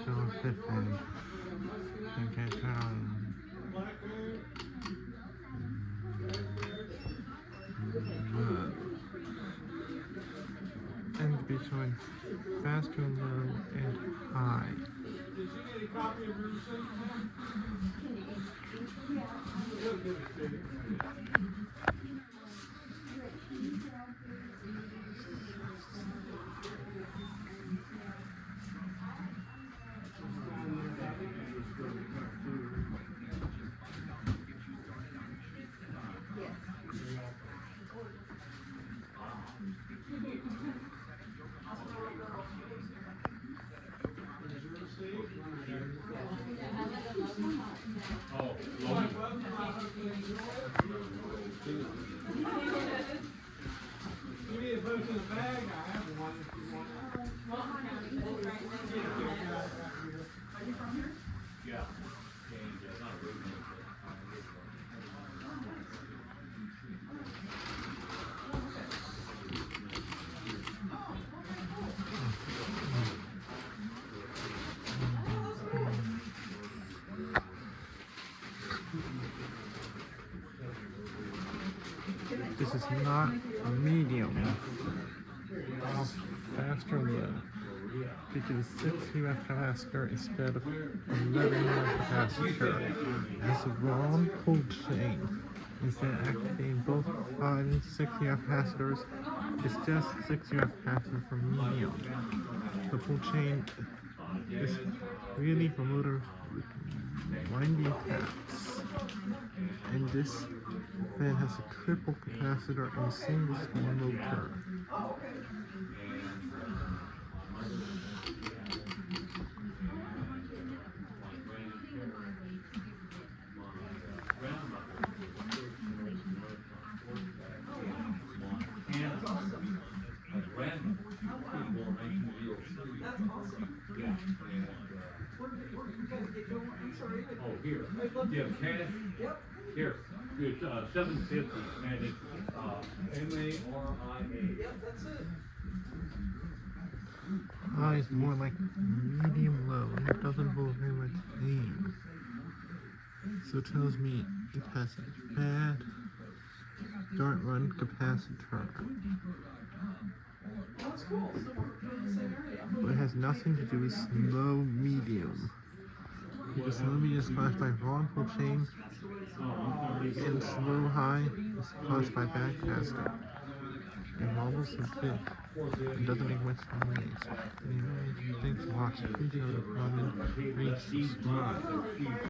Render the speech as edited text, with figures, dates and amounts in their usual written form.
still a fit fan. Okay, and between faster, low, and high. You need to put it in the bag. I have one if you want. Are you from here? Yeah. This is not a medium. How faster low. Because 6 UF capacitor instead of 11 UF capacitor. It has a wrong pull chain. Instead of activating both 5 and 6 UF capacitors, it's just 6 UF capacitor for medium. The pull chain is really for motor winding taps. And this fan has a triple capacitor and a single small motor. Oh, here. Yeah, cash. Yep. Here. It's 750, and it's MARIA. Yep, that's it. High is more like medium low, and it doesn't hold very much gain. So it tells me it has a bad start run capacitor. That's cool. So we're in the same area. But it has nothing to do with slow medium. Because slow medium is caused by wrong pull chain, and slow high is caused by backcaster. It wobbles a bit. It doesn't make much noise. Anyway, thanks for watching. Please go to comment, rate, subscribe.